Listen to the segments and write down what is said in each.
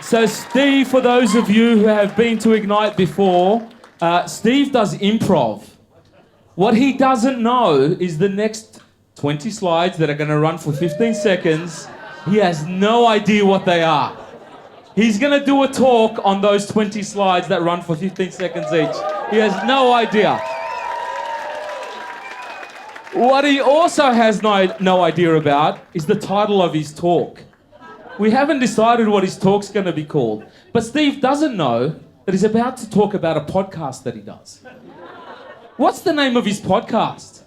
So Steve, for those of you who have been to Ignite before, Steve does improv. What he doesn't know is the next 20 slides that are going to run for 15 seconds, he has no idea what they are. He's going to do a talk on those 20 slides that run for 15 seconds each. He has no idea. What he also has no idea about is the title of his talk. We haven't decided what his talk's going to be called. But Steve doesn't know that he's about to talk about a podcast that he does. What's the name of his podcast?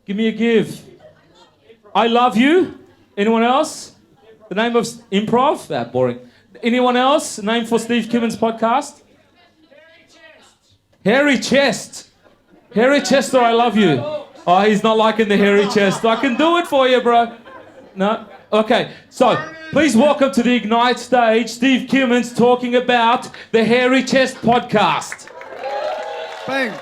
Give me a give. I Love You. Anyone else? The name of Improv? Boring. Anyone else? Name for Steve Kimmens' podcast? Hairy Chest. Hairy Chest or I Love You. Oh, he's not liking the hairy chest. I can do it for you, bro. No? Okay, so please welcome to the Ignite stage, Steve Kimmens talking about the Hairy Chest podcast. Boom.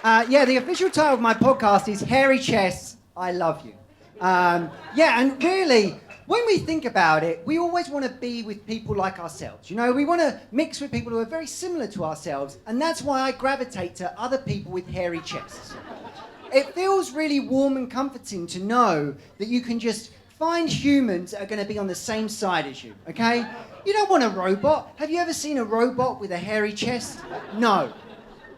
The official title of my podcast is Hairy Chests, I Love You. And really, when we think about it, we always want to be with people like ourselves. You know, we want to mix with people who are very similar to ourselves, and that's why I gravitate to other people with hairy chests. It feels really warm and comforting to know that you can just find humans that are going to be on the same side as you, okay? You don't want a robot. Have you ever seen a robot with a hairy chest? No.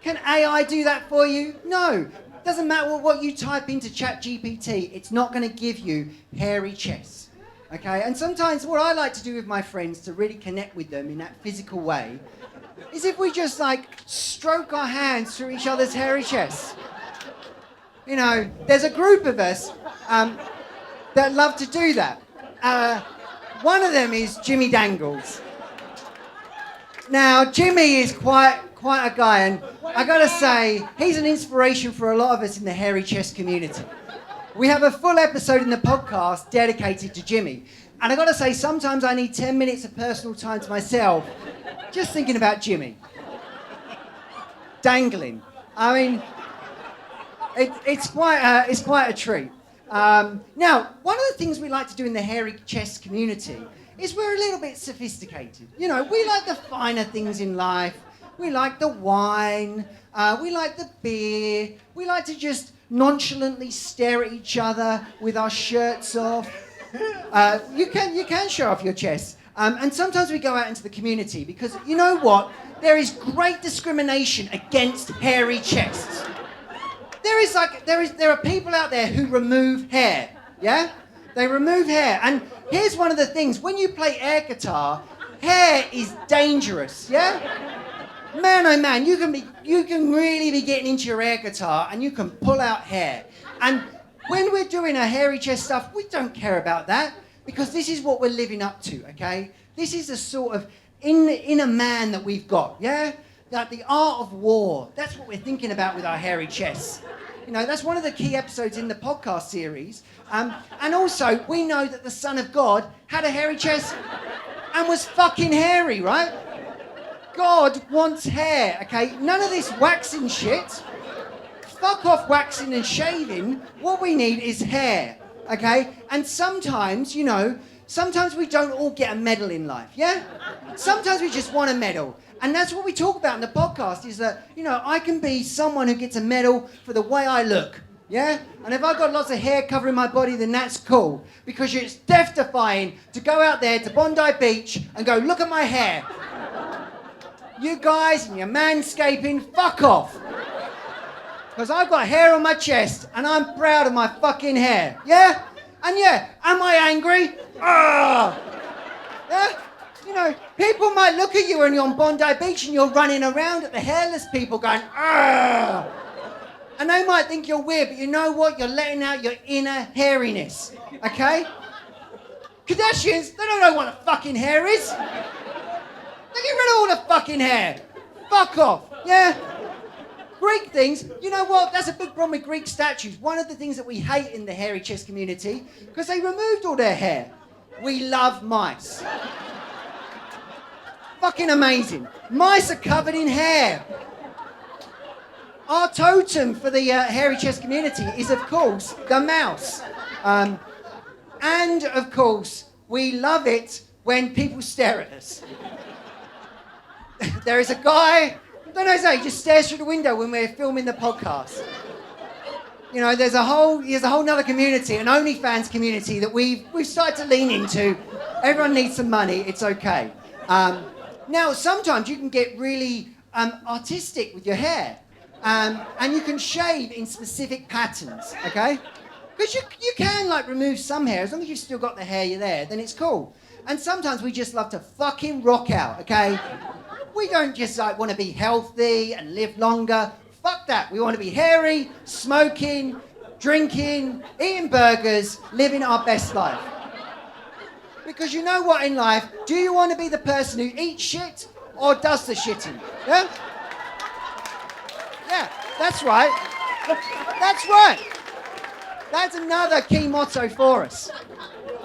Can AI do that for you? No. Doesn't matter what you type into ChatGPT, it's not going to give you hairy chests, okay? And sometimes what I like to do with my friends to really connect with them in that physical way is if we just like stroke our hands through each other's hairy chests. You know, there's a group of us that love to do that. One of them is Jimmy Dangles. Now, Jimmy is quite a guy, and I gotta say, he's an inspiration for a lot of us in the hairy chest community. We have a full episode in the podcast dedicated to Jimmy. And I gotta say, sometimes I need 10 minutes of personal time to myself, just thinking about Jimmy. Dangling. I mean, it's quite a treat. Now, one of the things we like to do in the hairy chest community is we're a little bit sophisticated. You know, we like the finer things in life. We like the wine. We like the beer. We like to just nonchalantly stare at each other with our shirts off. You can show off your chest. And sometimes we go out into the community because, you know what? There is great discrimination against hairy chests. There are people out there who remove hair, yeah? They remove hair, and here's one of the things, when you play air guitar, hair is dangerous, yeah? Man, oh man, you can really be getting into your air guitar and you can pull out hair. And when we're doing our hairy chest stuff, we don't care about that because this is what we're living up to, okay? This is the sort of inner man that we've got, yeah? Like the art of war. That's what we're thinking about with our hairy chests. You know, that's one of the key episodes in the podcast series. And also, we know that the Son of God had a hairy chest and was fucking hairy, right? God wants hair, okay? None of this waxing shit. Fuck off waxing and shaving. What we need is hair, okay? And sometimes, you know, sometimes we don't all get a medal in life, yeah? Sometimes we just want a medal. And that's what we talk about in the podcast is that, you know, I can be someone who gets a medal for the way I look, yeah? And if I've got lots of hair covering my body, then that's cool. Because it's death-defying to go out there to Bondi Beach and go, look at my hair. You guys and your manscaping, fuck off. Because I've got hair on my chest and I'm proud of my fucking hair, yeah? And yeah, am I angry? Ah! Yeah? You know, people might look at you when you're on Bondi Beach and you're running around at the hairless people going, ah! And they might think you're weird, but you know what? You're letting out your inner hairiness, okay? Kardashians, they don't know what a fucking hair is. They get rid of all the fucking hair. Fuck off, yeah? Greek things, you know what? That's a big problem with Greek statues. One of the things that we hate in the hairy chest community, because they removed all their hair. We love mice. Fucking amazing. Mice are covered in hair. Our totem for the hairy chest community is, of course, the mouse. And, of course, we love it when people stare at us. There is a guy, I don't know, he just stares through the window when we're filming the podcast. You know, there's a whole nother community, an OnlyFans community that we've started to lean into. Everyone needs some money, it's okay. Now, sometimes you can get really artistic with your hair. And you can shave in specific patterns, okay? Because you can, like, remove some hair. As long as you've still got the hair you're there, then it's cool. And sometimes we just love to fucking rock out, okay? We don't just, like, want to be healthy and live longer. Fuck that. We want to be hairy, smoking, drinking, eating burgers, living our best life. Because you know what in life? Do you want to be the person who eats shit or does the shitting? Yeah? Yeah, that's right. That's right. That's another key motto for us.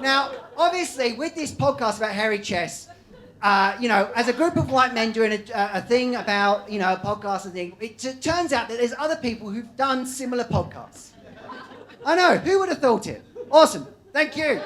Now, obviously, with this podcast about hairy chests, you know, as a group of white men doing a thing about, you know, a podcast and thing, it turns out that there's other people who've done similar podcasts. I know, who would have thought it? Awesome. Thank you.